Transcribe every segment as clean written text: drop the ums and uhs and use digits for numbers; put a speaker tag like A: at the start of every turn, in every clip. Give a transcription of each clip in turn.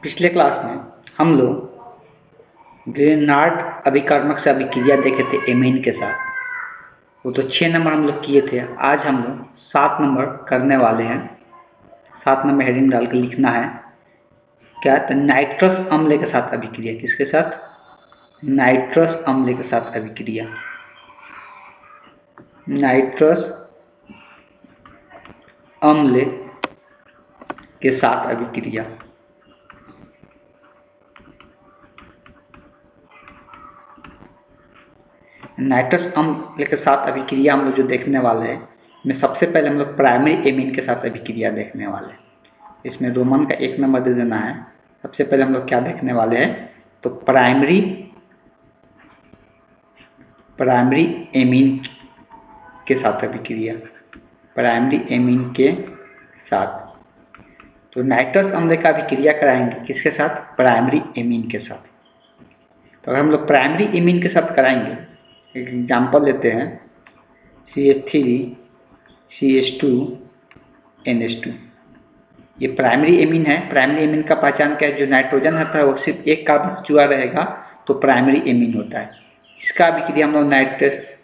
A: पिछले क्लास में हम लोग ग्रेनार्ड अभिकर्मक से अभिक्रिया देखे थे एमीन के साथ। वो तो 6 नंबर हम लोग किए थे। आज हम लोग 7 नंबर करने वाले हैं। 7 नंबर हेडिंग डाल के लिखना है क्या, तो नाइट्रस अम्ल के साथ अभिक्रिया। किसके साथ? नाइट्रस अम्ल के साथ अभिक्रिया। नाइट्रस अम्ल के साथ अभिक्रिया। नाइट्रस अम्ल के साथ अभिक्रिया हम लोग जो देखने वाले हैं, में सबसे पहले हम लोग प्राइमरी एमीन के साथ अभिक्रिया देखने वाले हैं। इसमें रोमन का 1 नंबर दे देना है। सबसे पहले हम लोग क्या देखने वाले हैं, तो प्राइमरी एमीन के साथ अभिक्रिया। प्राइमरी एमीन के साथ तो नाइट्रस अम्ल का अभिक्रिया कराएंगे किसके साथ? प्राइमरी एमीन के साथ। तो अगर हम लोग प्राइमरी एमीन के साथ कराएंगे, एक एग्जाम्पल लेते हैं, CH3CH2NH2। ये प्राइमरी एमीन है। प्राइमरी एमीन का पहचान क्या है? जो नाइट्रोजन होता है वो सिर्फ एक कार्बन जुड़ा रहेगा तो प्राइमरी एमीन होता है। इसका अभिक्रिया हम लोग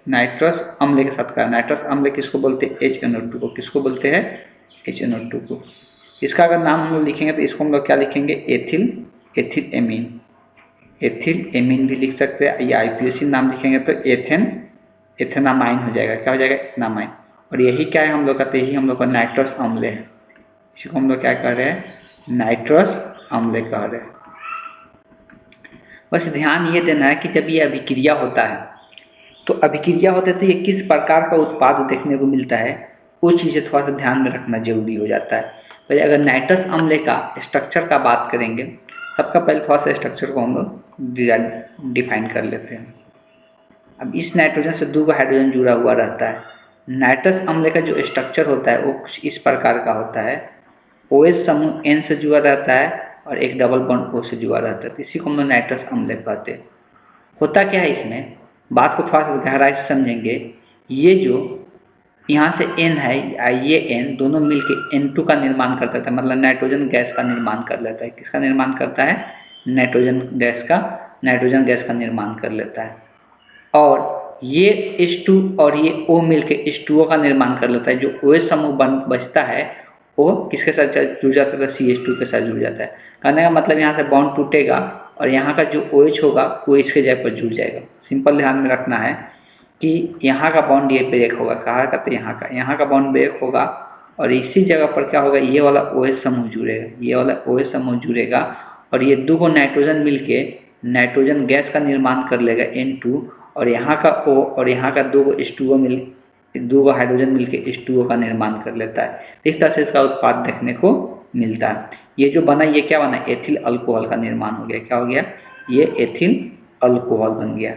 A: नाइट्रस अम्ल के साथ करें। नाइट्रस अम्ल किसको बोलते हैं? HNO2 को। किसको बोलते हैं? HNO2 को। इसका अगर नाम हम लोग लिखेंगे तो इसको हम लोग क्या लिखेंगे? Ethyl amine. एथिल एमीन भी लिख सकते हैं, या IUPAC नाम लिखेंगे तो एथेनामाइन हो जाएगा। क्या हो जाएगा? एथेनामाइन। और यही क्या है हम लोग कहते हैं? यही हम लोग का नाइट्रस अम्ल है। इसी को हम लोग क्या कह रहे हैं? नाइट्रस अम्ल कह रहे हैं। बस ध्यान ये देना है कि जब ये अभिक्रिया होता है तो ये किस प्रकार का उत्पाद देखने को मिलता है, वो चीज़ें थोड़ा सा ध्यान में रखना जरूरी हो जाता है। पहले अगर नाइट्रस अम्ल का स्ट्रक्चर का बात करेंगे, सबका पहले थोड़ा सा स्ट्रक्चर को हम लोग डिफाइन कर लेते हैं। अब इस नाइट्रोजन से 2 हाइड्रोजन जुड़ा हुआ रहता है। नाइट्रस अम्ल का जो स्ट्रक्चर होता है वो कुछ इस प्रकार का होता है। OH समूह N से जुड़ा रहता है और एक डबल बॉन्ड O से जुड़ा रहता है। तो इसी को हम लोग नाइट्रस अम्ल कहते हैं। होता क्या है इसमें, बात को थोड़ा सा गहराई से समझेंगे। ये जो यहाँ से N है, ये N दोनों मिलके N2 का निर्माण कर देता है, मतलब नाइट्रोजन गैस का निर्माण कर लेता है। किसका निर्माण करता है? नाइट्रोजन गैस का निर्माण कर लेता है। और ये H2 और ये O मिलके H2O का निर्माण कर लेता है। जो OH समूह बचता है वो किसके साथ जुड़ जाता है? CH2 के साथ जुड़ जाता है। कहने का मतलब यहाँ से बॉन्ड टूटेगा और यहाँ का जो OH होगा वो इसके जगह पर जुड़ जाएगा। सिंपल ध्यान में रखना है कि यहाँ का बॉन्ड ये ब्रेक होगा। कहाँ का? तो यहाँ का बॉन्ड ब्रेक होगा और इसी जगह पर क्या होगा? ये वाला OH समूह जुड़ेगा। ये वाला OH समूह जुड़ेगा और ये 2 नाइट्रोजन मिलके नाइट्रोजन गैस का निर्माण कर लेगा N2, और यहाँ का O और यहाँ का 2 हाइड्रोजन मिलके H2O का निर्माण कर लेता है। इस तरह से इसका उत्पाद देखने को मिलता है। ये जो बना, ये क्या बना? एथिल अल्कोहल का निर्माण हो गया। क्या हो गया? ये एथिल अल्कोहल बन गया।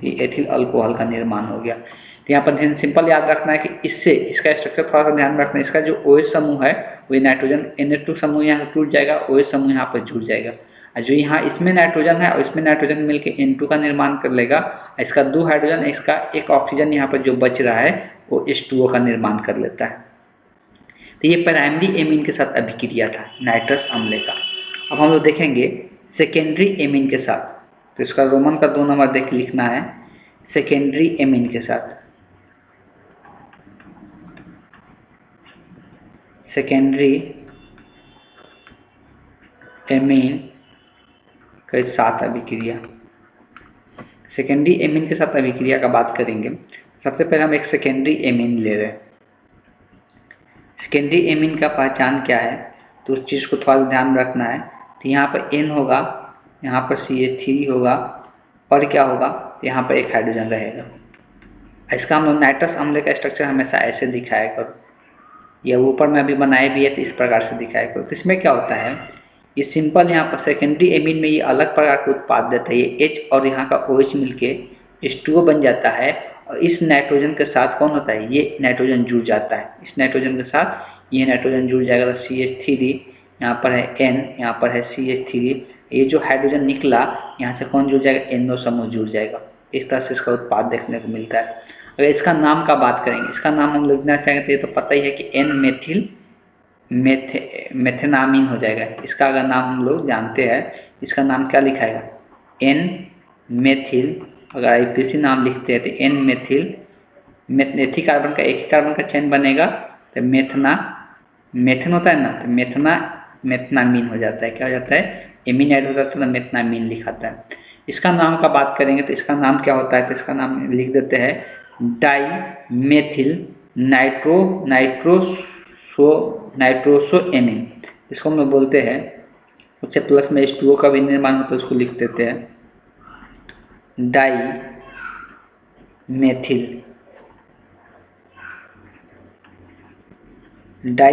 A: ये एथिल अल्कोहल का निर्माण हो गया। तो यहाँ पर सिंपल याद रखना है कि इससे इसका स्ट्रक्चर थोड़ा सा ध्यान रखना है। इसका जो OH समूह है वो नाइट्रोजन NH2 समूह यहाँ से टूट जाएगा, OH समूह यहाँ पर जुड़ जाएगा। और जो यहाँ इसमें नाइट्रोजन है और इसमें नाइट्रोजन मिलकर N2 का निर्माण कर लेगा। इसका 2 हाइड्रोजन, इसका 1 ऑक्सीजन यहाँ पर जो बच रहा है वो H2O का निर्माण कर लेता है। तो ये प्राइमरी एमीन के साथ अभिक्रिया था नाइट्रस अम्ल का। अब हम लोग देखेंगे सेकेंडरी एमीन के साथ। तो इसका रोमन का 2 नंबर देख लिखना है, सेकेंडरी एमीन के साथ। सेकेंडरी एमीन के साथ अभिक्रिया। सेकेंडरी एमीन के साथ अभिक्रिया का बात करेंगे। सबसे पहले हम एक सेकेंडरी एमीन ले रहे हैं। सेकेंडरी एमीन का पहचान क्या है, तो उस चीज़ को थोड़ा ध्यान रखना है। तो यहाँ पर N होगा, यहाँ पर CH3 होगा और क्या होगा? यहाँ पर 1 हाइड्रोजन रहेगा। इसका हम लोग नाइट्रस अम्ल का स्ट्रक्चर हमेशा ऐसे दिखाया करो, या ऊपर में अभी बनाए भी है तो इस प्रकार से दिखाया करो। तो इसमें क्या होता है, ये सिंपल यहाँ पर सेकेंडरी एमीन में ये अलग प्रकार का उत्पाद देता है। ये H और यहाँ का OH मिलके H2O बन जाता है और इस नाइट्रोजन के साथ कौन होता है? ये नाइट्रोजन जुड़ जाता है। इस नाइट्रोजन के साथ ये नाइट्रोजन जुड़ जाएगा तो CH3, यहाँ पर है N, यहाँ पर है CH3। ये जो हाइड्रोजन निकला यहाँ से कौन जुड़ जाएगा? NO समूह जुड़ जाएगा। इस तरह से इसका उत्पाद देखने को मिलता है। अगर इसका नाम का बात करेंगे, इसका नाम हम लिखना चाहेंगे तो ये तो पता ही है कि N मेथिल मेथेनामीन हो जाएगा। इसका अगर नाम हम लोग जानते हैं, इसका नाम क्या लिखाएगा, एन मेथिल। अगर आईपीसी नाम लिखते हैं तो एन मेथिल, एक ही कार्बन का चेन बनेगा तो मेथन होता है ना, तो मेथनामीन हो जाता है। क्या हो जाता है, एमीन ऐड हो जाता है तो मेथनामीन लिखाता है। इसका नाम का बात करेंगे तो इसका नाम क्या होता है, तो इसका नाम लिख देते हैं डाई मेथिल नाइट्रोसो एमीन। इसको हम लोग बोलते हैं, उससे प्लस में H2O का भी निर्माण होता है, उसको लिख देते हैं डाई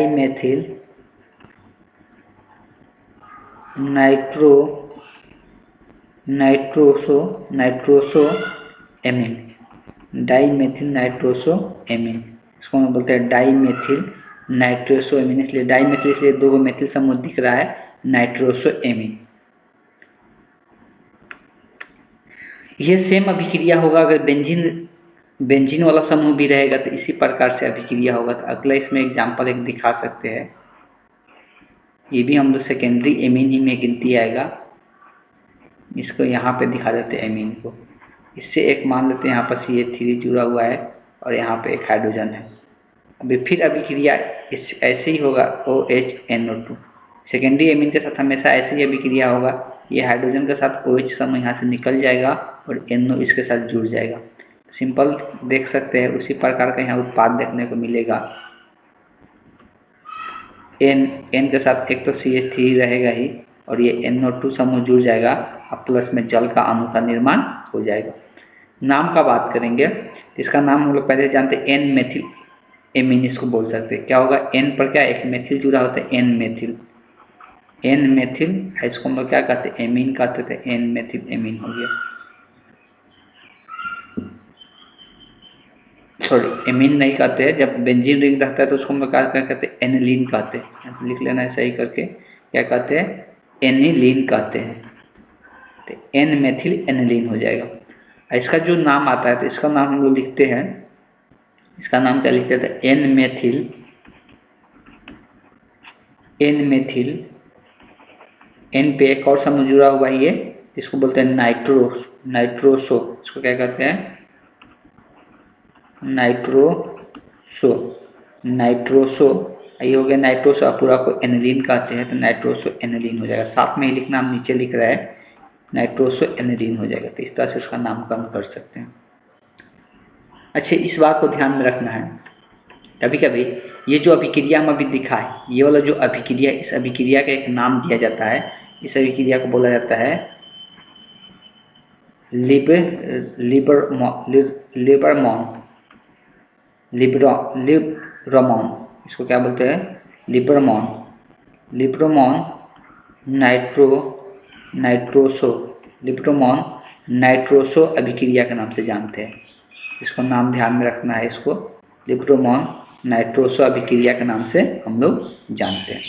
A: मेथिल नाइट्रोसो एमीन। इसको हम बोलते हैं डाई मेथिल नाइट्रोसो एमीन। इसलिए डाई मेथिल, इसलिए दो मेथिल समूह दिख रहा है, नाइट्रोसो एमीन। यह सेम अभिक्रिया होगा अगर बेंजीन वाला समूह भी रहेगा तो इसी प्रकार से अभिक्रिया होगा। तो अगला इसमें एग्जाम्पल एक दिखा सकते हैं, ये भी हम लोग सेकेंडरी एमीन ही में गिनती आएगा। इसको यहाँ पे दिखा देते हैं एमीन को। इससे एक मान लेते हैं यहाँ पर CH3 जुड़ा हुआ है और यहाँ पे एक हाइड्रोजन है। अभी फिर अभिक्रिया ऐसे ही होगा OHNO2। सेकेंडरी एमीन के साथ हमेशा ऐसे ही अभिक्रिया होगा, ये हाइड्रोजन के साथ OH समूह यहाँ से निकल जाएगा और NO इसके साथ जुड़ जाएगा। सिंपल देख सकते हैं, उसी प्रकार का यहाँ उत्पाद देखने को मिलेगा। N के साथ एक तो CH3 रहेगा ही और ये NO2 समूह जुड़ जाएगा और प्लस में जल का अणु का निर्माण हो जाएगा। नाम का बात करेंगे, इसका नाम हम लोग पहले जानते हैं एन मेथिल एमीन, इसको बोल सकते हैं। क्या होगा, एन पर क्या एक मेथिल जुड़ा होता है, एन मेथिल, इसको हम लोग क्या कहते हैं, एमीन कहते थे, एन मेथिल एमीन हो गया। सॉरी, एमीन नहीं कहते हैं, जब बेंजीन रिंग रहता है तो उसको हम लोग क्या कहते हैं, एनिलीन कहते हैं। लिख लेना है सही करके, क्या कहते हैं, एनिलीन कहते हैं। तो एन मेथिल एनिलीन हो जाएगा। इसका जो नाम आता है तो इसका नाम हम लोग लिखते हैं, इसका नाम क्या लिखते थे, एन मेथिल, एन पे एक और समूह जुड़ा हुआ है, ये इसको बोलते हैं नाइट्रोसो। इसको क्या कहते हैं, नाइट्रोसो। ये हो गया नाइट्रोसो, पूरा को एनिलीन कहते हैं तो नाइट्रोसो एनिलीन हो जाएगा। साथ में ही लिखना, हम नीचे लिख रहे हैं नाइट्रोसो एनिलीन हो जाएगा। तो इस तरह से इसका नामकरण कर सकते हैं। अच्छा, इस बात को ध्यान में रखना है, कभी कभी ये जो अभिक्रिया हम अभी दिखाए, ये वाला जो अभिक्रिया, इस अभिक्रिया का एक नाम दिया जाता है। इस अभिक्रिया को बोला जाता है लिब्रमॉन। इसको क्या बोलते हैं, लिब्रमॉन नाइट्रोसो अभिक्रिया के नाम से जानते हैं। इसको नाम ध्यान में रखना है, इसको लिब्रोमॉन नाइट्रोसो अभिक्रिया के नाम से हम लोग जानते हैं।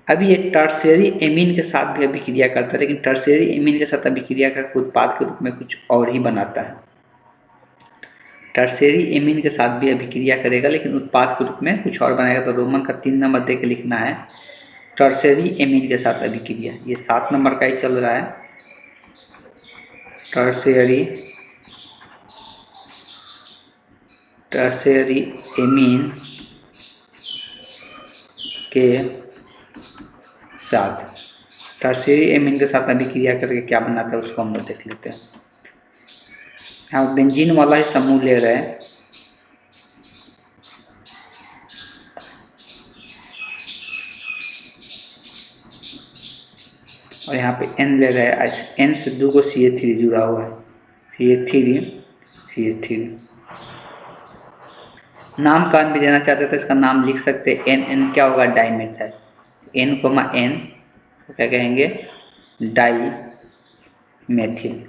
A: अभी ये टर्शियरी एमीन के साथ भी अभिक्रिया करता है, लेकिन टर्शियरी एमीन के साथ अभिक्रिया करके उत्पाद के रूप में कुछ और ही बनाता है। टर्शियरी एमीन के साथ भी अभिक्रिया करेगा लेकिन उत्पाद के रूप में कुछ और बनाएगा। तो रोमन का 3 नंबर दे के लिखना है, टर्शियरी एमीन के साथ अभिक्रिया। ये 7 नंबर का ही चल रहा है, टर्शियरी एमीन के साथ, टर्शियरी एमीन के साथ अभिक्रिया करके क्या बनाता है उसको हम लोग देख लेते हैं। हम बेंजीन वाला ही समूह ले रहे हैं, और यहाँ पे N ले रहे हैं। N से 2 को CH3 जुड़ा हुआ है, CH3। नाम का भी देना चाहते तो इसका नाम लिख सकते हैं, N क्या होगा, डाइमेथाइल। N, तो क्या कहेंगे, dimethyl,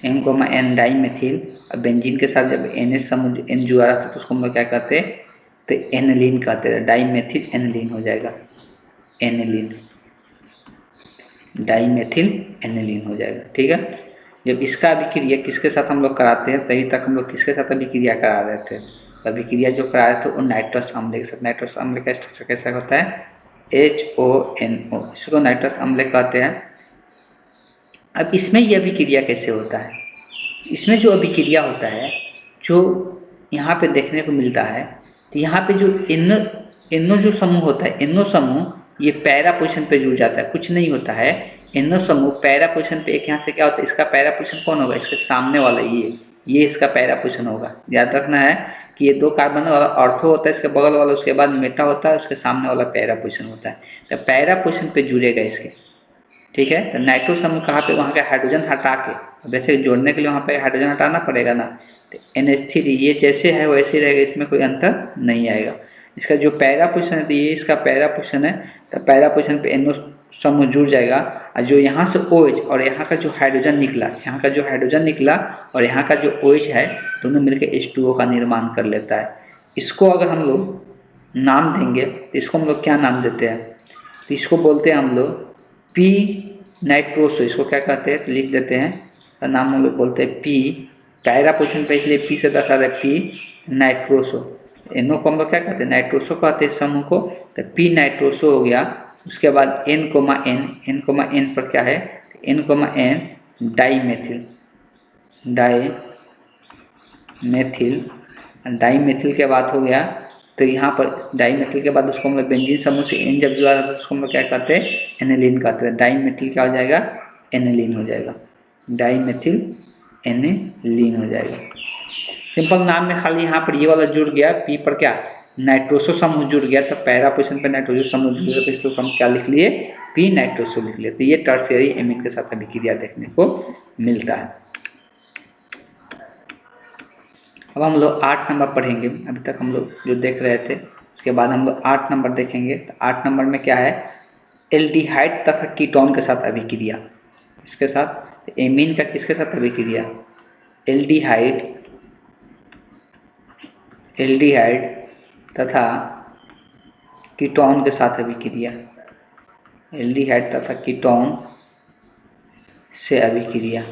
A: N dimethyl. और बेंजीन के साथ जब NH समूह N जुड़ा रहता है तो उसको हम लोग क्या कहते हैं, तो एनिलीन कहते हैं। डाई मेथिल एनिलीन हो जाएगा, डाईमेथिल एनिलीन हो जाएगा। ठीक है, जब इसका अभिक्रिया किसके साथ हम लोग कराते हैं, तभी तक हम लोग किसके साथ अभिक्रिया करा रहे थे, तो अभिक्रिया जो करा रहे थे वो नाइट्रस अम्ल के साथ। नाइट्रस अम्ल का स्ट्रक्चर कैसा होता है? HONO, इसको नाइट्रस अम्ल कहते हैं। अब इसमें यह अभिक्रिया कैसे होता है? इसमें जो अभिक्रिया होता है, जो यहाँ पे देखने को मिलता है, तो यहाँ पे जो एनो जो समूह होता है, एनो समूह ये पैरा पोजीशन पे जुड़ जाता है, कुछ नहीं होता है। एनो समूह पैरा पोजीशन पे, एक यहाँ से क्या होता है, इसका पैरा पोजीशन कौन होगा? इसके सामने वाला ये इसका पैरा पोजीशन होगा। याद रखना है कि ये दो कार्बन वाला ऑर्थो होता है, इसके बगल वाला, उसके बाद मेटा होता है, उसके सामने वाला पैरा पोजीशन होता है। तो पैरा पोजीशन पे जुड़ेगा इसके, ठीक है। तो नाइट्रो समूह कहाँ पे? वहाँ का हाइड्रोजन हटा के, वैसे जोड़ने के लिए वहाँ पे हाइड्रोजन हटाना पड़ेगा ना। तो NH3 ये जैसे है वैसे ही रहेगा, इसमें कोई अंतर नहीं आएगा। इसका जो पैरा पोजीशन है, तो ये इसका पैरा पोजीशन है, तो पैरा पोजीशन पे NO समूह जुड़ जाएगा। और जो यहाँ से OH और यहाँ का जो हाइड्रोजन निकला, यहाँ का जो हाइड्रोजन निकला और यहाँ का जो OH है, दोनों मिलकर H2O का निर्माण कर लेता है। इसको अगर हम लोग नाम देंगे तो इसको हम लोग क्या नाम देते हैं? तो इसको बोलते हैं हम लोग पी नाइट्रोसो। इसको क्या कहते हैं? तो लिख देते हैं, तो नाम हम लोग बोलते हैं पी। पैरा पोजीशन पे, इसलिए पी से दर्शा रहे पी नाइट्रोसो। एनो को हम लोग क्या कहते हैं? नाइट्रोसो कहते हैं समूह को। तो पी नाइट्रोसो हो गया। उसके बाद N, पर क्या है? N, डाईमेथिल के बाद हो गया। तो यहाँ पर डाईमेथिल के बाद उसको हम लोग बेंजीन समूह से N जब जुड़ा था तो उसको हम लोग क्या कहते हैं? एनिलीन कहते हैं। डाईमेथिल क्या हो जाएगा? एनिलीन हो जाएगा। डाईमेथिल एनिलीन हो जाएगा। सिंपल नाम में खाली यहाँ पर ये वाला जुड़ गया, पी पर क्या? नाइट्रोसो समूह जुड़ गया। तो पैरा पोजीशन पर नाइट्रोसो समूह जुड़ गया, तो इसको हम क्या लिख लिए? पी नाइट्रोसो लिख लिए। तो ये टर्शियरी एमीन के साथ अभिक्रिया देखने को मिलता है। अब हम लोग 8 नंबर पढ़ेंगे। अभी तक हम लोग जो देख रहे थे, उसके बाद हम लोग 8 नंबर देखेंगे। तो 8 नंबर में क्या है? एल्डिहाइड तथा कीटोन के साथ अभिक्रिया। इसके साथ एमीन का किसके साथ अभिक्रिया? एल्डिहाइड तथा कीटोन के साथ अभिक्रिया। एल्डिहाइड तथा कीटोन से अभिक्रिया,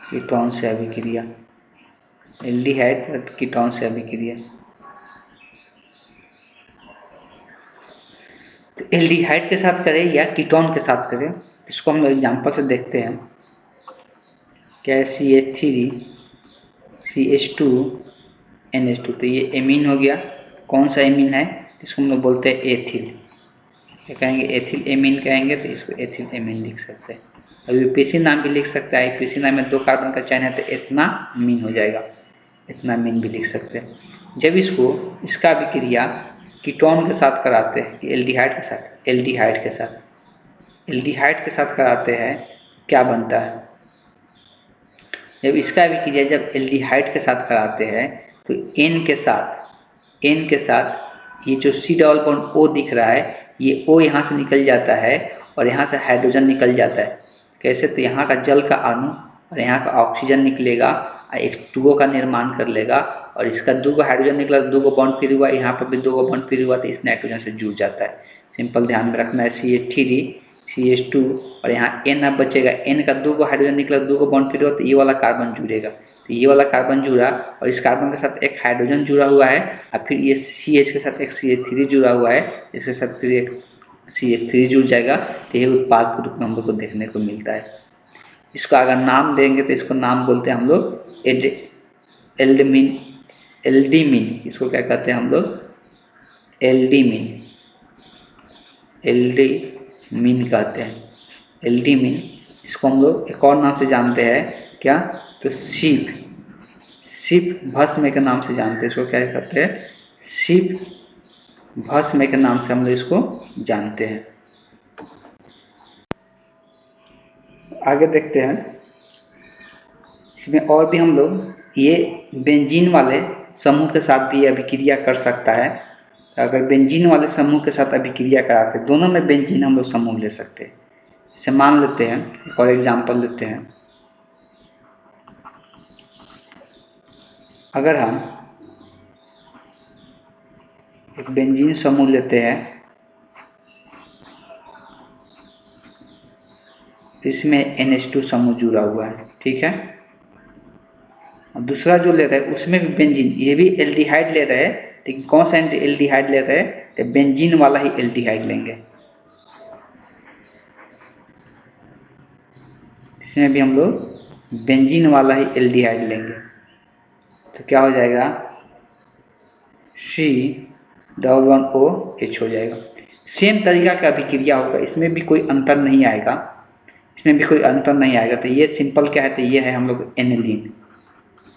A: कीटोन से अभिक्रिया, एल्डिहाइड कीटोन से अभिक्रिया। तो एल्डिहाइड के साथ करें या कीटोन के साथ करें, इसको हम एग्जांपल से देखते हैं। क्या है? CH3 CH2 NH2। तो ये एमीन हो गया। कौन सा एमीन है? इसको हम लोग बोलते हैं एथिल। क्या कहेंगे? एथिल एमीन कहेंगे। तो इसको एथिल एमीन लिख सकते हैं। अब यूपीसी नाम भी लिख सकता है। यूपीसी नाम में 2 कार्बन का चयन है तो एथनामीन हो जाएगा। एथनामीन भी लिख सकते हैं। जब इसका अभिक्रिया कीटोन के साथ कराते हैं, एल्डिहाइड के साथ कराते हैं, क्या बनता है? जब इसका अभिक्रिया जब एल्डिहाइड के साथ कराते हैं तो N के साथ ये जो C डबल बॉन्ड O दिख रहा है, ये O यहाँ से निकल जाता है और यहाँ से हाइड्रोजन निकल जाता है। कैसे? तो यहाँ का जल का अणु और यहाँ का ऑक्सीजन निकलेगा, H2O का निर्माण कर लेगा। और इसका 2 हाइड्रोजन निकला, 2 बॉन्ड फ्री हुआ, यहाँ पर भी 2 बॉन्ड फ्री हुआ, तो इस नाइट्रोजन से जुड़ जाता है। सिंपल ध्यान में रखना है। CH3 CH2 और यहाँ N अब बचेगा। N का 2 हाइड्रोजन निकला, 2 बॉन्ड फ्री हुआ, तो ये वाला कार्बन जुड़ेगा। तो ये वाला कार्बन जुड़ा और इस कार्बन के साथ एक हाइड्रोजन जुड़ा हुआ है, और फिर ये CH के साथ एक CH3 जुड़ा हुआ है, इसके साथ फिर एक CH3 जुड़ जाएगा। तो ये उत्पाद के रूप में हम लोग को देखने को मिलता है। इसका अगर नाम देंगे तो इसको नाम बोलते हैं हम लोग एल्डिमीन। इसको क्या कहते हैं हम लोग? एल्डिमीन कहते हैं। एल्डिमीन। इसको हम लोग एक और नाम से जानते हैं, क्या? तो सिप भस्म के नाम से जानते हैं। इसको क्या कहते हैं? सिप भस्म के नाम से हम लोग इसको जानते हैं। आगे देखते हैं। इसमें और भी हम लोग ये बेंजीन वाले समूह के साथ भी अभिक्रिया कर सकता है। अगर बेंजीन वाले समूह के साथ अभिक्रिया कराते, दोनों में बेंजीन हम लोग समूह ले सकते हैं। जैसे मान लेते हैं, एक और एग्जाम्पल लेते हैं। अगर हम एक बेंजीन समूह लेते हैं, तो इसमें NH2 समूह जुड़ा हुआ है, ठीक है। दूसरा जो ले रहे हैं उसमें भी बेंजीन, ये भी एल्डिहाइड ले रहे हैं, लेकिन कौन सा एल्डिहाइड ले रहे हैं, तो बेंजीन वाला ही एल्डिहाइड लेंगे। इसमें भी हम लोग बेंजीन वाला ही एल्डिहाइड लेंगे, तो क्या हो जाएगा, C++OH हो जाएगा। सेम तरीका का अभिक्रिया होगा, इसमें भी कोई अंतर नहीं आएगा, इसमें भी कोई अंतर नहीं आएगा। तो ये सिंपल क्या है, तो ये है हम लोग एनिलीन।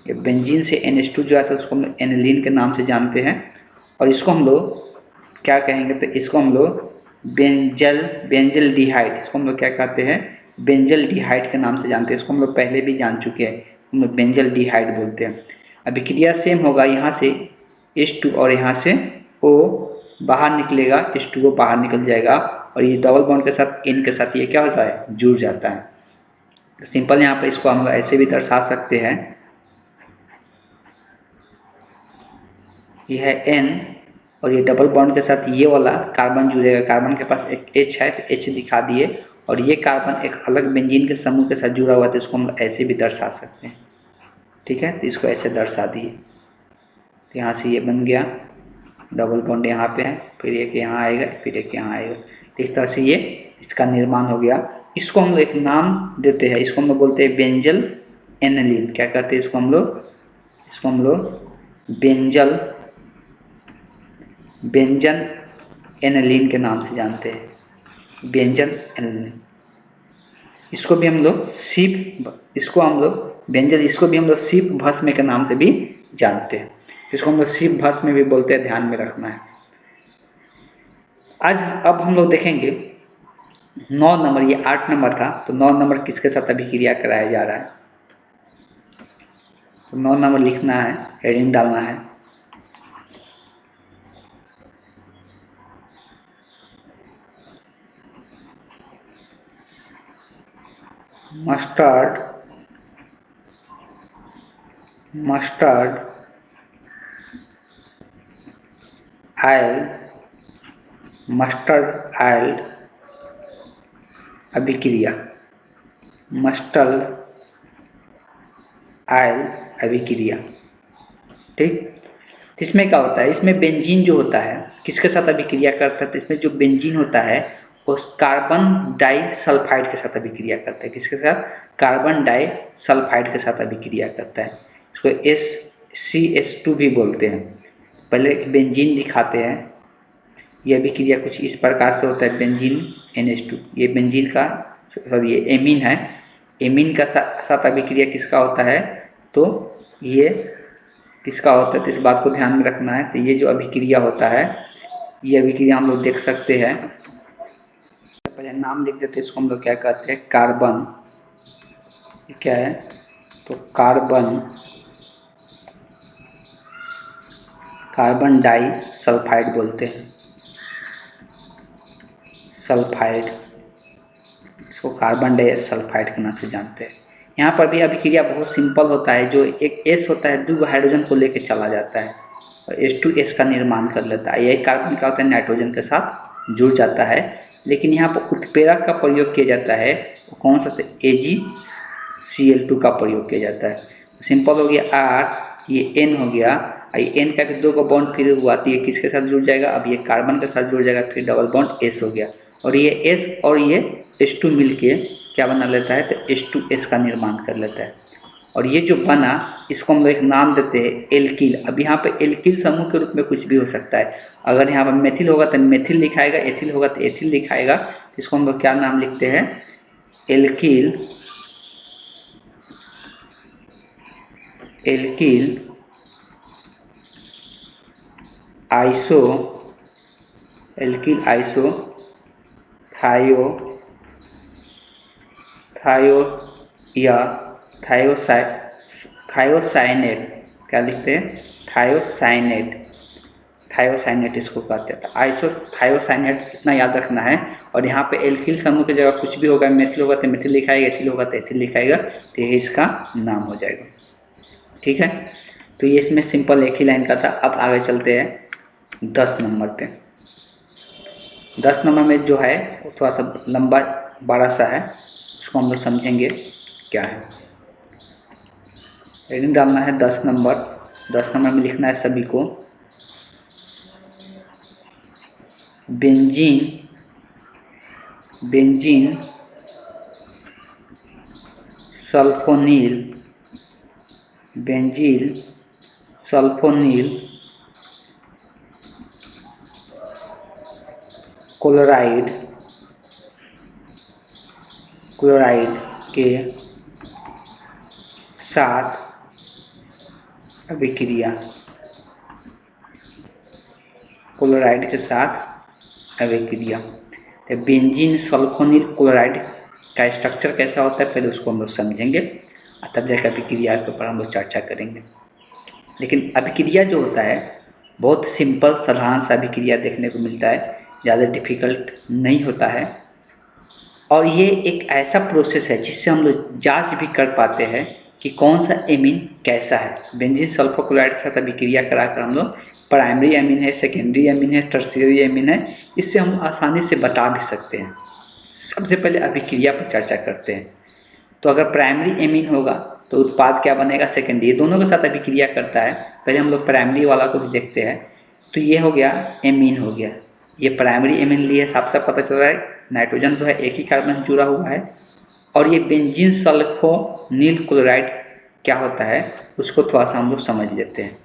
A: ये बेंजीन से NH2 जो आता है उसको हम एनिलीन के नाम से जानते हैं, और इसको हम लोग क्या कहेंगे, तो इसको हम लोग बेंजल डिहाइड, इसको हम लोग क्या कहते हैं, बेंजल डिहाइड के नाम से जानते हैं। इसको हम लोग पहले भी जान चुके हैं, हम लोग बेंजल डिहाइड बोलते हैं। अभिक्रिया सेम होगा, यहाँ से H2 और यहाँ से O बाहर निकलेगा, H2O बाहर निकल जाएगा, और ये डबल बॉन्ड के साथ N के साथ ये क्या होता है, जुड़ जाता है। तो सिंपल यहाँ पर इसको हम लोग ऐसे भी दर्शा सकते हैं, ये है N और ये डबल बॉन्ड के साथ ये वाला कार्बन जुड़ेगा, कार्बन के पास एक H है तो H दिखा दिए, और ये कार्बन एक अलग बेंजीन के समूह के साथ जुड़ा हुआ है, तो इसको हम ऐसे भी दर्शा सकते हैं। ठीक है, तो इसको ऐसे दर्शा दिए, तो यहाँ से ये बन गया, डबल बॉन्ड यहाँ पे है, फिर एक यहाँ आएगा, फिर एक यहाँ आएगा, तो इस तरह से ये इसका निर्माण हो गया। इसको हम लोग एक नाम देते हैं, इसको हम लोग बोलते हैं बेंजल एनिलीन। क्या कहते हैं इसको हम लोग बेंजन एनिलीन के नाम से जानते हैं, बेंजन एनिलीन। इसको भी हम लोग इसको भी हम लोग सीप भस्म के नाम से भी जानते हैं, इसको हम लोग सीप भस्म भी बोलते हैं, ध्यान में रखना है। अब हम लोग देखेंगे 9 नंबर, ये 8 नंबर था, तो 9 नंबर किसके साथ अभिक्रिया कराया जा रहा है, तो 9 नंबर लिखना है, हेडिंग डालना है, मस्टर्ड आयल अभिक्रिया, मस्टर्ड आयल अभिक्रिया। ठीक, इसमें क्या होता है, इसमें बेंजीन जो होता है किसके साथ अभिक्रिया करता है, तो इसमें जो बेंजीन होता है वो कार्बन डाइसल्फाइड के साथ अभिक्रिया करता है। किसके साथ, कार्बन डाइसल्फाइड के साथ अभिक्रिया करता है, इसको CH2 भी बोलते हैं। पहले बेंजीन दिखाते हैं, ये अभिक्रिया कुछ इस प्रकार से होता है, बेंजीन NH2, ये बेंजीन का सॉरी ये एमीन है, एमीन का साथ अभिक्रिया किसका होता है, तो ये किसका होता है, तो इस बात को ध्यान में रखना है। तो ये जो अभिक्रिया होता है, ये अभिक्रिया हम लोग देख सकते हैं, पहले नाम लिख देते हैं, इसको हम लोग क्या कहते हैं, कार्बन, क्या है, तो कार्बन डाइसल्फाइड बोलते हैं, सल्फाइड, इसको कार्बन डाइसल्फाइड के नाम से जानते हैं। यहाँ पर भी अभिक्रिया बहुत सिंपल होता है, जो एक S होता है 2 हाइड्रोजन को लेकर चला जाता है और H2S का निर्माण कर लेता है। यही कार्बन क्या होता है, नाइट्रोजन के साथ जुड़ जाता है, लेकिन यहाँ पर उत्प्रेरक का प्रयोग किया जाता है, कौन सा, AgCl2 का प्रयोग किया जाता है। सिंपल हो गया R, ये N हो गया, ये N का भी 2 का बॉन्ड फिर हुआ, तो ये किसके साथ जुड़ जाएगा, अब ये कार्बन के साथ जुड़ जाएगा, फिर डबल बॉन्ड S हो गया, और ये S और ये H2 मिलके क्या बना लेता है, तो H2S का निर्माण कर लेता है। और ये जो बना, इसको हम लोग एक नाम देते हैं एल्किल। अब यहाँ पे एल्किल समूह के रूप में कुछ भी हो सकता है, अगर यहाँ पर मेथिल होगा तो मेथिल लिखाएगा, एथिल होगा तो एथिल लिखाएगा, इसको हम लोग क्या नाम लिखते हैं, एल्किल आइसो थायोसाइनेट, क्या लिखते हैं, थायोसाइनेट इसको कहते हैं। आइसो थायोसाइनेट इतना याद रखना है, और यहाँ पे एल्किल समूह की जगह कुछ भी होगा, मेथिल होगा तो मेथिल लिखाएगा, एथिल होगा तो एथिल लिखाएगा, तो ये इसका नाम हो जाएगा। ठीक है, तो ये इसमें सिंपल एक ही लाइन का था। अब आगे चलते हैं 10 नंबर पे। 10 नंबर में जो है वो थोड़ा सा लंबा बड़ा सा है, उसको हम लोग समझेंगे क्या है। हेडिंग डालना है 10 नंबर। 10 नंबर में लिखना है सभी को benzene benzene sulphonyl benzyl sulphonyl chloride के साथ अभिक्रिया तो बेंजीन सल्फोनील क्लोराइड का स्ट्रक्चर कैसा होता है पहले उसको हम लोग समझेंगे और तब जाकर अभिक्रिया के ऊपर हम लोग चर्चा करेंगे। लेकिन अभिक्रिया जो होता है बहुत सिंपल साधारण सा अभिक्रिया देखने को मिलता है, ज़्यादा डिफिकल्ट नहीं होता है। और ये एक ऐसा प्रोसेस है जिससे हम लोग जांच भी कर पाते हैं कि कौन सा एमीन कैसा है। बेंजीन सल्फर क्लोराइड के साथ अभिक्रिया कराकर हम लोग प्राइमरी एमीन है, सेकेंडरी एमीन है, टर्शियरी एमीन है, इससे हम आसानी से बता भी सकते हैं। सबसे पहले अभिक्रिया पर चर्चा करते हैं। तो अगर प्राइमरी एमीन होगा तो उत्पाद क्या बनेगा, सेकेंडरी। दोनों के साथ अभिक्रिया करता है। पहले हम लोग प्राइमरी वाला को भी देखते हैं। तो ये हो गया एमीन हो गया, ये प्राइमरी एमीन लिए साफ साफ पता चल रहा है नाइट्रोजन जो है एक ही कार्बन से जुड़ा हुआ है। और ये बेंजीन सल्फोनील क्लोराइड क्या होता है उसको थोड़ा सा हम लोग समझ लेते हैं।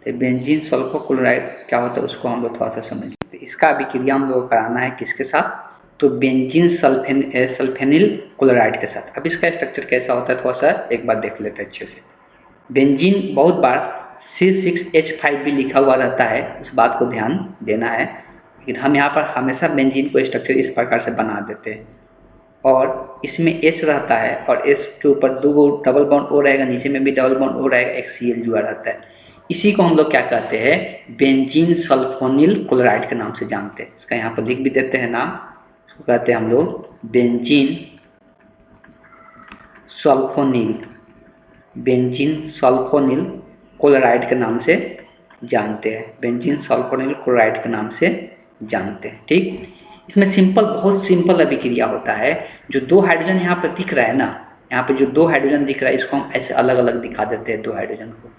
A: तो बेंजीन सल्फो क्लोराइड क्या होता है उसको हम लोग थोड़ा सा समझ लेते हैं। इसका अभिक्रिया हम लोग को कराना है किसके साथ, तो बेंजीन सल्फेनिल क्लोराइड के साथ। अब इसका स्ट्रक्चर कैसा होता है थोड़ा सा एक बार देख लेते हैं अच्छे से। बेंजीन बहुत बार C6H5 भी लिखा हुआ रहता है, उस बात को ध्यान देना है। लेकिन हम यहाँ पर हमेशा बेंजीन को स्ट्रक्चर इस प्रकार से बना देते हैं और इसमें S रहता है और S के ऊपर दो डबल बॉन्ड O रहेगा, नीचे में भी डबल बॉन्ड O रहेगा, एक Cl जुड़ा रहता है। इसी को हम लोग क्या कहते हैं, बेंजीन सल्फोनील क्लोराइड के नाम से जानते हैं। इसका यहाँ पर लिख भी देते हैं नाम, इसको कहते हैं हम लोग बेंजीन सल्फोनील क्लोराइड के नाम से जानते हैं। बेंजीन सल्फोनील क्लोराइड के नाम से जानते हैं। ठीक, इसमें बहुत सिंपल अभिक्रिया होता है। जो दो हाइड्रोजन यहाँ पर दिख रहा है ना, यहाँ पे जो दो हाइड्रोजन दिख रहा है इसको हम ऐसे अलग अलग दिखा देते हैं दो हाइड्रोजन को।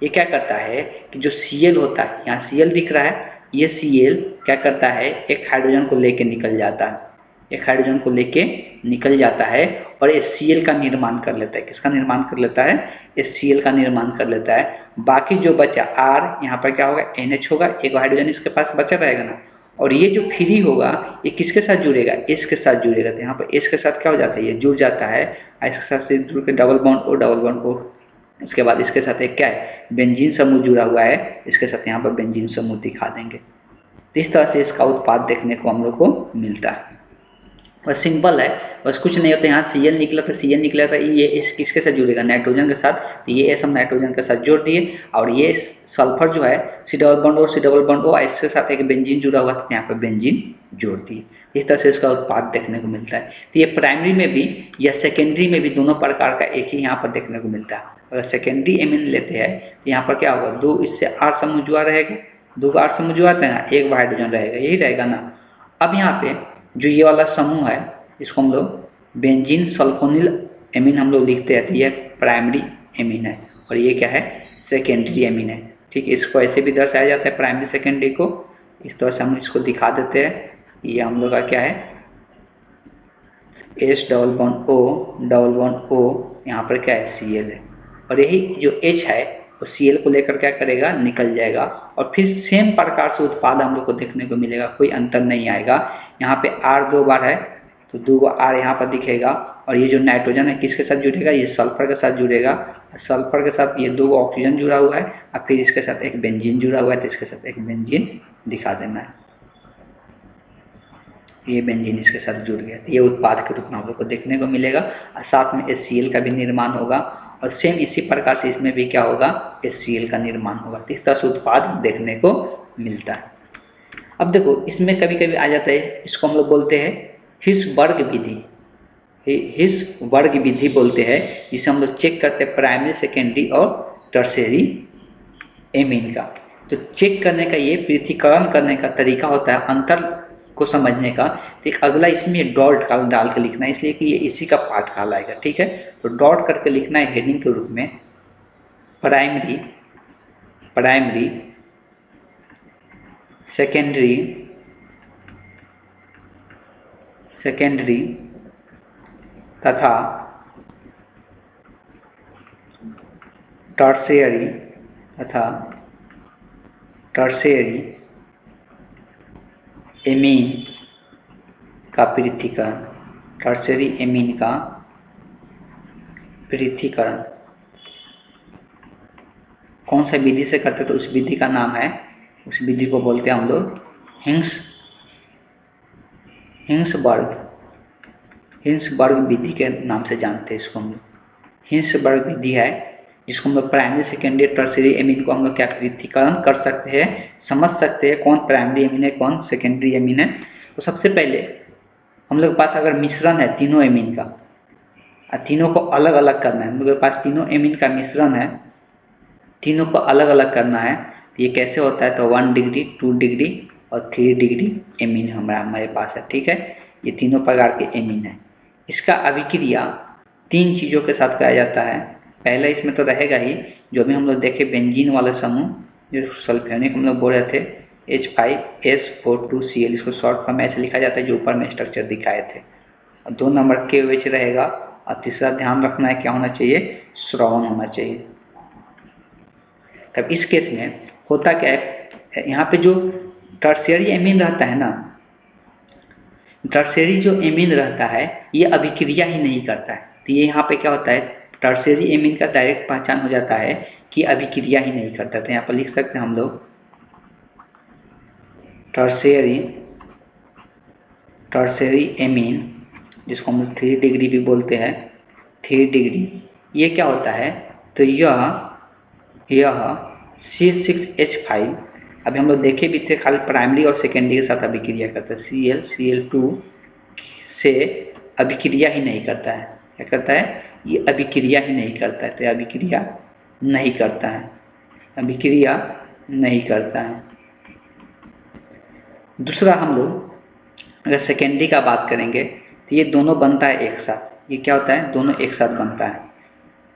A: ये क्या करता है कि जो Cl होता है, यहाँ Cl दिख रहा है, ये Cl क्या करता है एक हाइड्रोजन को लेके निकल जाता है, और इस Cl का निर्माण कर लेता है। किसका निर्माण कर लेता है, इस Cl का निर्माण कर लेता है। बाकी जो बचा R, यहाँ पर क्या होगा NH होगा, एक हाइड्रोजन इसके पास बचा रहेगा ना, और ये जो फ्री होगा ये किसके साथ जुड़ेगा, S के साथ जुड़ेगा। तो यहाँ पर S के साथ क्या हो जाता है, ये जुड़ जाता है, इसके साथ से जुड़ के डबल बॉन्ड O। उसके बाद इसके साथ एक क्या है बेंजीन समूह जुड़ा हुआ है, इसके साथ यहाँ पर बेंजीन समूह दिखा देंगे। तो इस तरह से इसका उत्पाद देखने को हम लोग को मिलता है। बस सिंपल है, बस कुछ नहीं होता। यहाँ Cl निकला था, ये इस किसके साथ जुड़ेगा, नाइट्रोजन के साथ। तो ये S हम नाइट्रोजन के साथ जोड़ दिए, और ये सल्फर जो है C डबल बॉन्ड O, इसके साथ एक बेंजीन जुड़ा हुआ था, यहाँ पर बेंजीन जोड़ दिए। इस तरह से इसका उत्पाद देखने को मिलता है। तो ये प्राइमरी में भी या सेकेंडरी में भी दोनों प्रकार का एक ही यहाँ पर देखने को मिलता है। अगर सेकेंडरी एमीन लेते हैं तो यहाँ पर क्या होगा, दो इससे R समूह जुड़ा रहेगा, दो R समूह जुड़ा है ना, एक हाइड्रोजन रहेगा, यही रहेगा ना। अब यहाँ पे जो ये वाला समूह है इसको हम लोग बेंजीन सल्फोनील एमीन हम लोग लिखते हैं। तो ये प्राइमरी एमीन है और ये क्या है सेकेंडरी एमीन है। ठीक, इसको ऐसे भी दर्शाया जाता है प्राइमरी सेकेंडरी को, इस तरह से हम इसको दिखा देते हैं। ये हम लोग का क्या है S डबल बॉन्ड O, यहाँ पर क्या है Cl है, और यही जो H है वो Cl को लेकर क्या करेगा निकल जाएगा, और फिर सेम प्रकार से उत्पाद हम लोग को देखने को मिलेगा, कोई अंतर नहीं आएगा। यहाँ पे R दो बार है तो दो R यहाँ पर दिखेगा, और ये जो नाइट्रोजन है किसके साथ जुड़ेगा, ये सल्फर के साथ जुड़ेगा, सल्फर के साथ ये दो ऑक्सीजन जुड़ा हुआ है, और फिर इसके साथ एक बेंजीन जुड़ा हुआ है, तो इसके साथ एक बेंजीन दिखा देना है। ये बेंजीन इसके साथ जुड़ गया, तो ये उत्पाद के रूप में हम लोग को देखने को मिलेगा, और साथ में HCl का भी निर्माण होगा, और सेम इसी प्रकार से इसमें भी क्या होगा HCl का निर्माण होगा। तो इस तरह से उत्पाद देखने को मिलता है। अब देखो इसमें कभी कभी आ जाता है, इसको हम लोग बोलते हैं हिर्शबर्ग विधि बोलते हैं, जिसे हम लोग चेक करते हैं प्राइमरी सेकेंडरी और टर्शियरी एमीन का। तो चेक करने का ये पृथक्करण करने का तरीका होता है, अंतर को समझने का। तो एक अगला इसमें डॉट डाल के लिखना है, इसलिए कि ये इसी का पार्ट कहलाएगा। ठीक है, तो डॉट करके लिखना है हेडिंग के रूप में, प्राइमरी, सेकेंडरी तथा टर्शियरी एमीन का पृथक्करण कौन सा विधि से करते, तो उस विधि का नाम है, उस विधि को बोलते हैं हम लोग हिंसबर्ग विधि के नाम से जानते हैं इसको हम लोग। हिंसबर्ग विधि है जिसको हम लोग प्राइमरी, सेकेंडरी, टर्शियरी एमीन को हम लोग क्या पृथक्करण कर सकते हैं, समझ सकते हैं कौन प्राइमरी एमीन है, कौन सेकेंडरी एमीन है। तो सबसे पहले हम लोग के पास अगर मिश्रण है तीनों एमीन का, तीनों को अलग अलग करना है, हम लोग के पास तीनों एमीन का मिश्रण है, तीनों को अलग अलग करना है। तो ये कैसे होता है, तो 1 डिग्री, 2 डिग्री और 3 डिग्री एमीन हमारे पास है। ठीक है, ये तीनों प्रकार के एमीन है। इसका अभिक्रिया 3 चीज़ों के साथ कराया जाता है। पहला इसमें तो रहेगा ही, जो भी हम लोग देखे बेंजीन वाले समूह, जो सल्फ्यूरिक हम लोग बोल रहे थे, H5SO2Cl, इसको शॉर्ट फॉर्म में ऐसे लिखा जाता है जो ऊपर में स्ट्रक्चर दिखाए थे। और 2 नंबर KOH रहेगा, और तीसरा ध्यान रखना है क्या होना चाहिए, श्रवण होना चाहिए। तब इस केस में होता क्या है, यहाँ पे जो टर्शियरी एमीन रहता है ना, टर्शियरी जो एमीन रहता है ये अभिक्रिया ही नहीं करता है। तो ये यहाँ पे क्या होता है, टर्शियरी एमीन का डायरेक्ट पहचान हो जाता है कि अभिक्रिया ही नहीं करता। तो यहाँ पर लिख सकते हैं हम लोग टर्शियरी एमीन, जिसको हम 3 डिग्री भी बोलते हैं, 3 डिग्री, ये क्या होता है, तो यह C6H5, अभी हम लोग देखे भी थे, खाली प्राइमरी और सेकेंडरी के साथ अभिक्रिया करता है। Cl, से अभिक्रिया ही नहीं करता है। क्या करता है, ये अभिक्रिया ही नहीं करता है, तो अभिक्रिया नहीं करता है। दूसरा हम लोग अगर सेकेंडरी का बात करेंगे तो ये दोनों बनता है एक साथ। ये क्या होता है, दोनों एक साथ बनता है।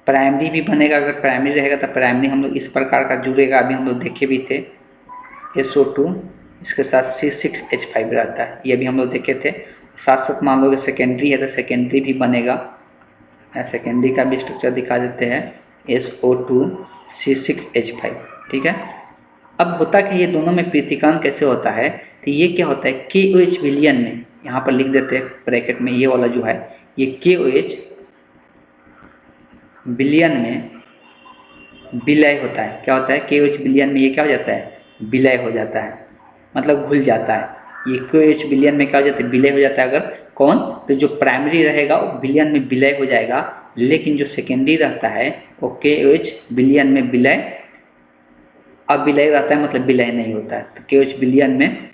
A: प्राइमरी भी बनेगा, अगर प्राइमरी रहेगा तो प्राइमरी हम लोग इस प्रकार का जुड़ेगा, अभी हम लोग देखे भी थे, SO2 इसके साथ C6H5 रहता है, ये भी हम लोग देखे थे। साथ साथ मान लो सेकेंडरी है तो सेकेंडरी भी बनेगा, सेकेंडरी का भी स्ट्रक्चर दिखा देते हैं, SO2 C6H5। ठीक है, अब होता कि ये दोनों में पृथक्करण कैसे होता है, तो ये क्या होता है, KOH विलयन में, यहाँ पर लिख देते हैं ब्रैकेट में, ये वाला जो है ये KOH विलयन में विलय होता है। क्या होता है, KOH विलयन में ये क्या हो जाता है, विलय हो जाता है, मतलब घुल जाता है। ये KOH विलयन में क्या हो जाता है, विलय हो जाता है। अगर कौन, तो जो प्राइमरी रहेगा वो विलयन में विलय हो जाएगा, लेकिन जो सेकेंडरी रहता है वो KOH विलयन में विलय अविलय रहता है, मतलब विलय नहीं होता है। तो KOH विलयन में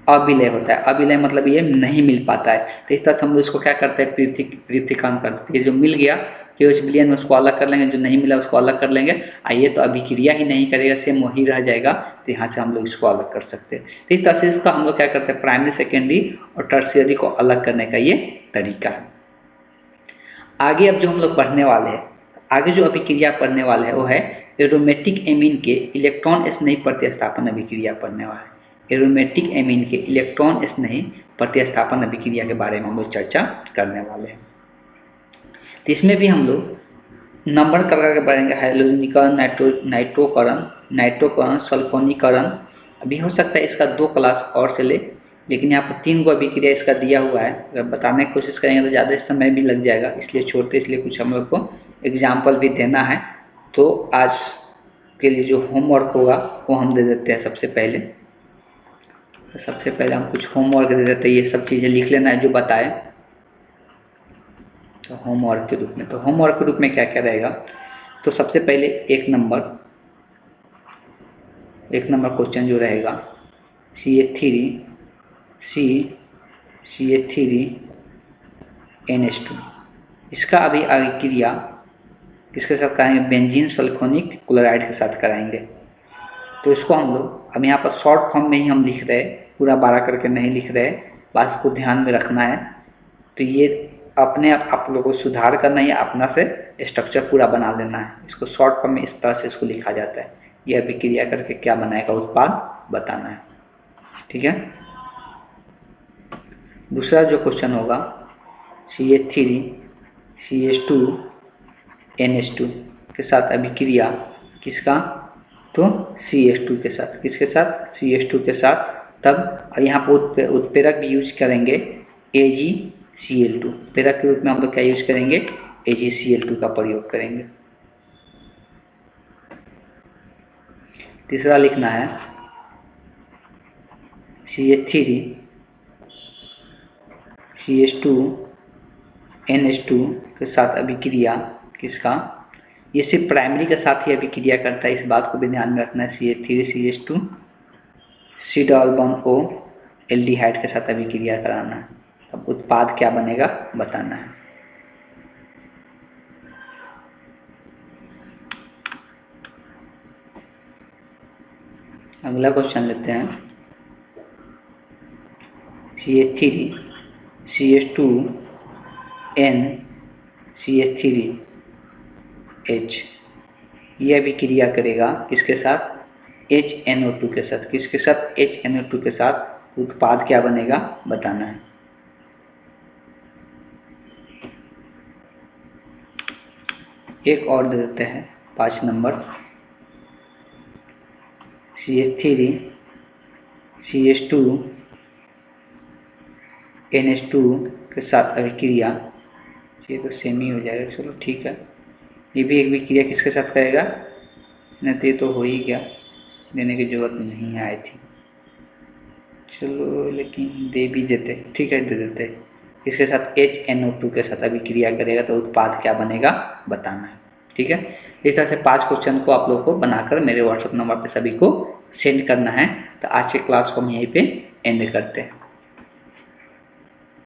A: अविलय होता है। अविलय मतलब ये नहीं मिल पाता है। तो इस तरह से हम लोग इसको क्या करते हैं, पृथक्करण करते हैं। जो मिल गया KOH विलयन में उसको अलग कर लेंगे, जो नहीं मिला उसको अलग कर लेंगे। आइए, तो अभिक्रिया ही नहीं करेगा, सेम वही रह जाएगा, तो यहाँ से हम लोग इसको अलग कर सकते हैं। तो इस तरह से इसका हम लोग क्या करते हैं, प्राइमरी, सेकेंडरी और टर्शियरी को अलग करने का ये तरीका है। आगे अब जो हम लोग पढ़ने वाले हैं, आगे जो अभिक्रिया पढ़ने वाले हैं वो है एरोमेटिक एमीन के इलेक्ट्रॉन स्नेही प्रतिस्थापन अभिक्रिया पढ़ने वाले हैं। एरोमेटिक एमीन के इलेक्ट्रॉन स्नेही प्रतिस्थापन अभिक्रिया के बारे में हम लोग चर्चा करने वाले हैं। तो इसमें भी हम लोग नंबर करके पढ़ेंगे, हैलोजनीकरण, नाइट्रोकरण, सल्फोनीकरण। अभी हो सकता है इसका 2 क्लास और चले, लेकिन यहाँ पर 3 गो अभिक्रिया इसका दिया हुआ है। अगर बताने की कोशिश करेंगे तो ज़्यादा समय भी लग जाएगा, इसलिए छोड़ते, इसलिए कुछ हम लोग को एग्जाम्पल भी देना है। तो आज के लिए जो होमवर्क होगा वो हम दे देते हैं। सबसे पहले हम कुछ होमवर्क दे देते हैं, ये सब चीज़ें लिख लेना है जो बताए, तो होमवर्क के रूप में क्या क्या रहेगा। तो सबसे पहले एक नंबर क्वेश्चन जो रहेगा, CH3NH2, इसका अभी अभिक्रिया किसके साथ कराएंगे, बेंजीन सल्फोनिक क्लोराइड के साथ कराएंगे। तो इसको हम लोग अब यहाँ पर शॉर्ट फॉर्म में ही हम लिख रहे हैं, पूरा 12 करके नहीं लिख रहे, बात को ध्यान में रखना है। तो ये अपने आप लोगों को सुधार करना है या अपना से स्ट्रक्चर पूरा बना लेना है। इसको शॉर्ट फॉर्म में इस तरह से इसको लिखा जाता है, यह अभिक्रिया करके क्या बनाएगा, उत्पाद बताना है। ठीक है। दूसरा जो क्वेश्चन होगा CH3 CH2 NH2 के साथ अभिक्रिया किसका, तो CH2 के साथ। किसके साथ, CH2 के साथ। तब यहाँ पर उत्प्रेरक भी यूज करेंगे AgCl2। उत्प्रेरक के रूप में हम लोग क्या यूज करेंगे, AgCl2 का प्रयोग करेंगे। तीसरा लिखना है CH3 CH2 NH2 के साथ अभिक्रिया किसका, ये सिर्फ प्राइमरी के साथ ही अभिक्रिया करता है, इस बात को भी ध्यान में रखना है। CH3 CH2 C⋅O एल्डिहाइड के साथ अभिक्रिया कराना है। अब उत्पाद क्या बनेगा बताना है। अगला क्वेश्चन लेते हैं CH3 CH2 N CH3H, यह अभिक्रिया करेगा किसके साथ, HNO2 के साथ। किसके साथ, HNO2 के साथ। उत्पाद क्या बनेगा बताना है। एक और दे देते हैं 5 नंबर CH3 CH2 NH2 के साथ अभिक्रिया, ये तो सेम ही हो जाएगा, चलो ठीक है। ये भी एक अभिक्रिया किसके साथ करेगा, नहीं तो हो ही गया, देने की जरूरत नहीं आई थी, चलो लेकिन दे भी देते, ठीक है दे देते। इसके साथ HNO2 के साथ अभिक्रिया करेगा तो उत्पाद क्या बनेगा बताना है। ठीक है। इस तरह से 5 क्वेश्चन को आप लोग को बनाकर मेरे व्हाट्सएप नंबर पे सभी को सेंड करना है। तो आज के क्लास को हम यहीं पे एंड करते हैं।